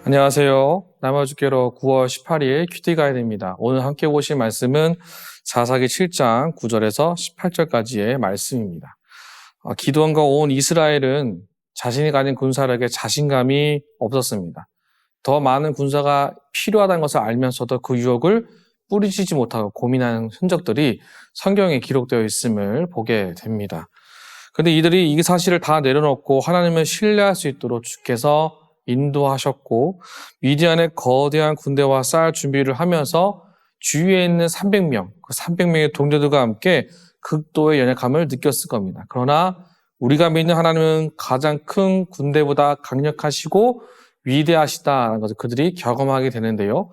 안녕하세요. 남아주께로 9월 18일 큐티 가이드입니다. 오늘 함께 보실 말씀은 사사기 7장 9절에서 18절까지의 말씀입니다. 기드온과 온 이스라엘은 자신이 가진 군사력에 자신감이 없었습니다. 더 많은 군사가 필요하다는 것을 알면서도 그 유혹을 뿌리치지 못하고 고민하는 흔적들이 성경에 기록되어 있음을 보게 됩니다. 그런데 이들이 이 사실을 다 내려놓고 하나님을 신뢰할 수 있도록 주께서 인도하셨고 미디안의 거대한 군대와 싸울 준비를 하면서 주위에 있는 300명, 그 300명의 동료들과 함께 극도의 연약함을 느꼈을 겁니다. 그러나 우리가 믿는 하나님은 가장 큰 군대보다 강력하시고 위대하시다는 것을 그들이 경험하게 되는데요.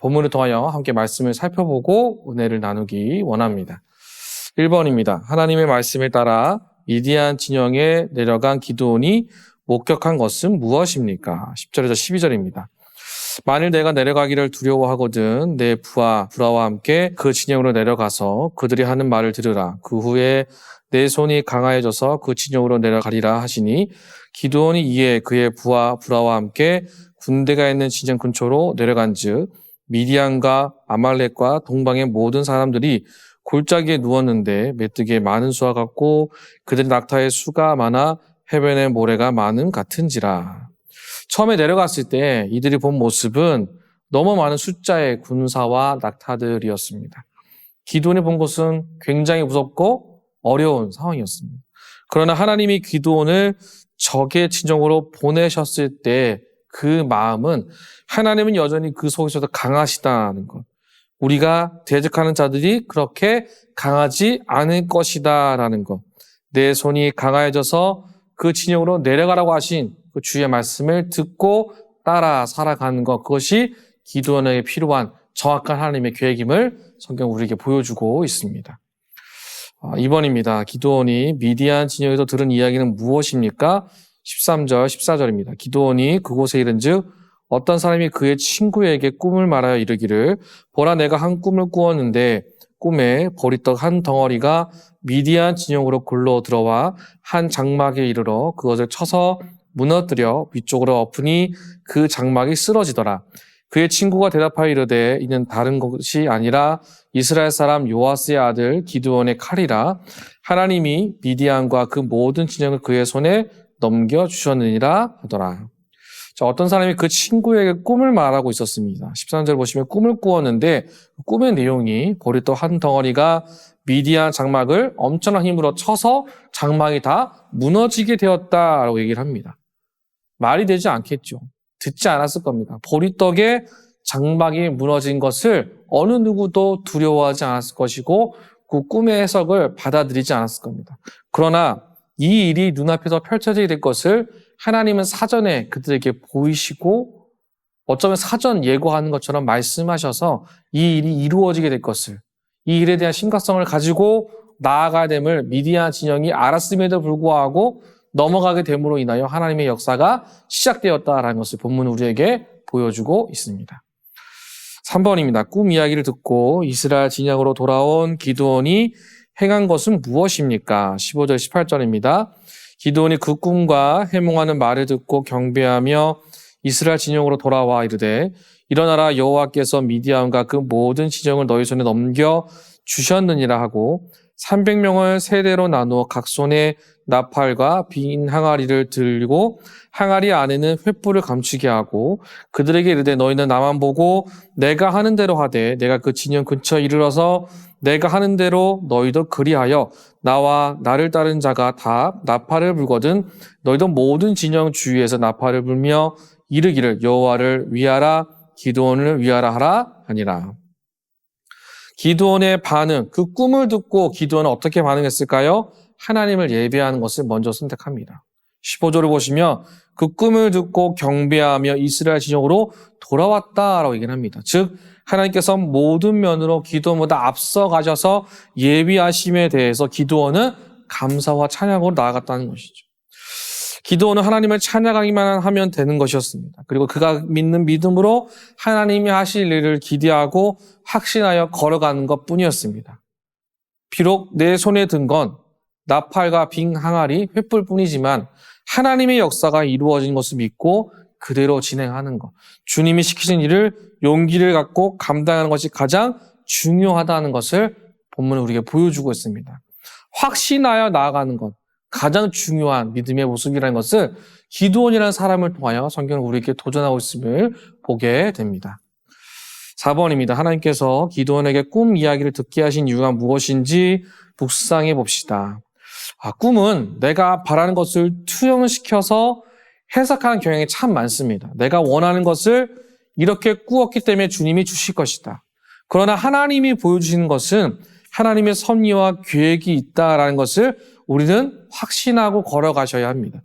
본문을 통하여 함께 말씀을 살펴보고 은혜를 나누기 원합니다. 1번입니다. 하나님의 말씀을 따라 미디안 진영에 내려간 기드온이 목격한 것은 무엇입니까? 10절에서 12절입니다. 만일 내가 내려가기를 두려워하거든 내 부하 브라와 함께 그 진영으로 내려가서 그들이 하는 말을 들으라. 그 후에 내 손이 강하여져서 그 진영으로 내려가리라 하시니 기드온이 이에 그의 부하 브라와 함께 군대가 있는 진영 근처로 내려간즉 미디안과 아말렉과 동방의 모든 사람들이 골짜기에 누웠는데 메뚜기의 많은 수와 같고 그들의 낙타의 수가 많아 해변의 모래가 많음 같은지라. 처음에 내려갔을 때 이들이 본 모습은 너무 많은 숫자의 군사와 낙타들이었습니다. 기드온이 본 것은 굉장히 무섭고 어려운 상황이었습니다. 그러나 하나님이 기드온을 적의 진영으로 보내셨을 때 그 마음은 하나님은 여전히 그 속에서도 강하시다는 것. 우리가 대적하는 자들이 그렇게 강하지 않을 것이다라는 것. 내 손이 강해져서 그 진영으로 내려가라고 하신 그 주의 말씀을 듣고 따라 살아가는 것, 그것이 기드온에게 필요한 정확한 하나님의 계획임을 성경 우리에게 보여주고 있습니다. 2번입니다. 기드온이 미디안 진영에서 들은 이야기는 무엇입니까? 13절, 14절입니다. 기드온이 그곳에 이른즉 어떤 사람이 그의 친구에게 꿈을 말하여 이르기를 보라 내가 한 꿈을 꾸었는데 꿈에 보리떡 한 덩어리가 미디안 진영으로 굴러 들어와 한 장막에 이르러 그것을 쳐서 무너뜨려 위쪽으로 엎으니 그 장막이 쓰러지더라. 그의 친구가 대답하여 이르되 이는 다른 것이 아니라 이스라엘 사람 요아스의 아들 기드온의 칼이라. 하나님이 미디안과 그 모든 진영을 그의 손에 넘겨주셨느니라 하더라. 자, 어떤 사람이 그 친구에게 꿈을 말하고 있었습니다. 13절 보시면 꿈을 꾸었는데 꿈의 내용이 보리떡 한 덩어리가 미디안 장막을 엄청난 힘으로 쳐서 장막이 다 무너지게 되었다라고 얘기를 합니다. 말이 되지 않겠죠. 듣지 않았을 겁니다. 보리떡의 장막이 무너진 것을 어느 누구도 두려워하지 않았을 것이고 그 꿈의 해석을 받아들이지 않았을 겁니다. 그러나 이 일이 눈앞에서 펼쳐지게 될 것을 하나님은 사전에 그들에게 보이시고 어쩌면 사전 예고하는 것처럼 말씀하셔서 이 일이 이루어지게 될 것을, 이 일에 대한 심각성을 가지고 나아가야 됨을 미디안 진영이 알았음에도 불구하고 넘어가게 됨으로 인하여 하나님의 역사가 시작되었다라는 것을 본문은 우리에게 보여주고 있습니다. 3번입니다. 꿈 이야기를 듣고 이스라엘 진영으로 돌아온 기드온이 행한 것은 무엇입니까? 15절, 18절입니다. 기드온이 그 꿈과 해몽하는 말을 듣고 경배하며 이스라엘 진영으로 돌아와 이르되 일어나라 여호와께서 미디안과 그 모든 진영을 너희 손에 넘겨 주셨느니라 하고 300명을 세대로 나누어 각 손에 나팔과 빈 항아리를 들고 항아리 안에는 횃불을 감추게 하고 그들에게 이르되 너희는 나만 보고 내가 하는 대로 하되 내가 그 진영 근처에 이르러서 내가 하는 대로 너희도 그리하여 나와 나를 따른 자가 다 나팔을 불거든 너희도 모든 진영 주위에서 나팔을 불며 이르기를 여호와를 위하라 기드온을 위하라 하라 하니라. 기드온의 반응, 그 꿈을 듣고 기드온은 어떻게 반응했을까요? 하나님을 예배하는 것을 먼저 선택합니다. 15절을 보시면 그 꿈을 듣고 경배하며 이스라엘 진영으로 돌아왔다라고 얘기를 합니다. 즉 하나님께서 모든 면으로 기드온보다 앞서 가셔서 예비하심에 대해서 기드온은 감사와 찬양으로 나아갔다는 것이죠. 기드온은 하나님을 찬양하기만 하면 되는 것이었습니다. 그리고 그가 믿는 믿음으로 하나님이 하실 일을 기대하고 확신하여 걸어가는 것뿐이었습니다. 비록 내 손에 든 건 나팔과 빈 항아리, 횃불뿐이지만 하나님의 역사가 이루어진 것을 믿고 그대로 진행하는 것. 주님이 시키신 일을 용기를 갖고 감당하는 것이 가장 중요하다는 것을 본문은 우리에게 보여주고 있습니다. 확신하여 나아가는 것. 가장 중요한 믿음의 모습이라는 것을 기드온이라는 사람을 통하여 성경은 우리에게 도전하고 있음을 보게 됩니다. 4번입니다. 하나님께서 기드온에게 꿈 이야기를 듣게 하신 이유가 무엇인지 묵상해 봅시다. 꿈은 내가 바라는 것을 투영시켜서 해석하는 경향이 참 많습니다. 내가 원하는 것을 이렇게 꾸었기 때문에 주님이 주실 것이다. 그러나 하나님이 보여주시는 것은 하나님의 섭리와 계획이 있다라는 것을 우리는 확신하고 걸어가셔야 합니다.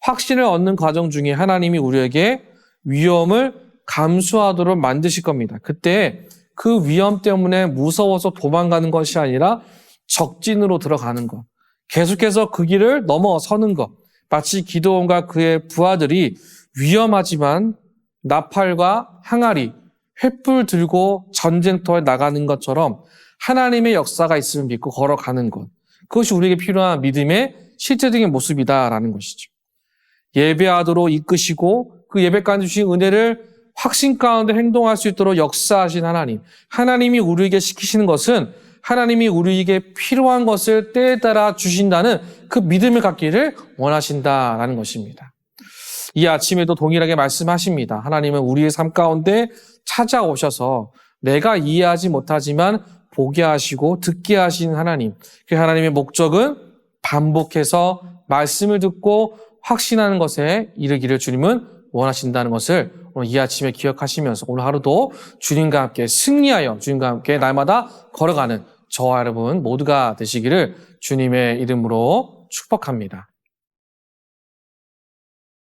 확신을 얻는 과정 중에 하나님이 우리에게 위험을 감수하도록 만드실 겁니다. 그때 그 위험 때문에 무서워서 도망가는 것이 아니라 적진으로 들어가는 것. 계속해서 그 길을 넘어서는 것. 마치 기드온과 그의 부하들이 위험하지만 나팔과 항아리, 횃불 들고 전쟁터에 나가는 것처럼 하나님의 역사가 있음을 믿고 걸어가는 것. 그것이 우리에게 필요한 믿음의 실제적인 모습이다라는 것이죠. 예배하도록 이끄시고 그 예배 가운데 주신 은혜를 확신 가운데 행동할 수 있도록 역사하신 하나님. 하나님이 우리에게 시키시는 것은 하나님이 우리에게 필요한 것을 때에 따라 주신다는 그 믿음을 갖기를 원하신다라는 것입니다. 이 아침에도 동일하게 말씀하십니다. 하나님은 우리의 삶 가운데 찾아오셔서 내가 이해하지 못하지만 보게 하시고 듣게 하시는 하나님. 그 하나님의 목적은 반복해서 말씀을 듣고 확신하는 것에 이르기를 주님은 원하신다는 것을 오늘 이 아침에 기억하시면서 오늘 하루도 주님과 함께 승리하여 주님과 함께 날마다 걸어가는 저와 여러분 모두가 되시기를 주님의 이름으로 축복합니다.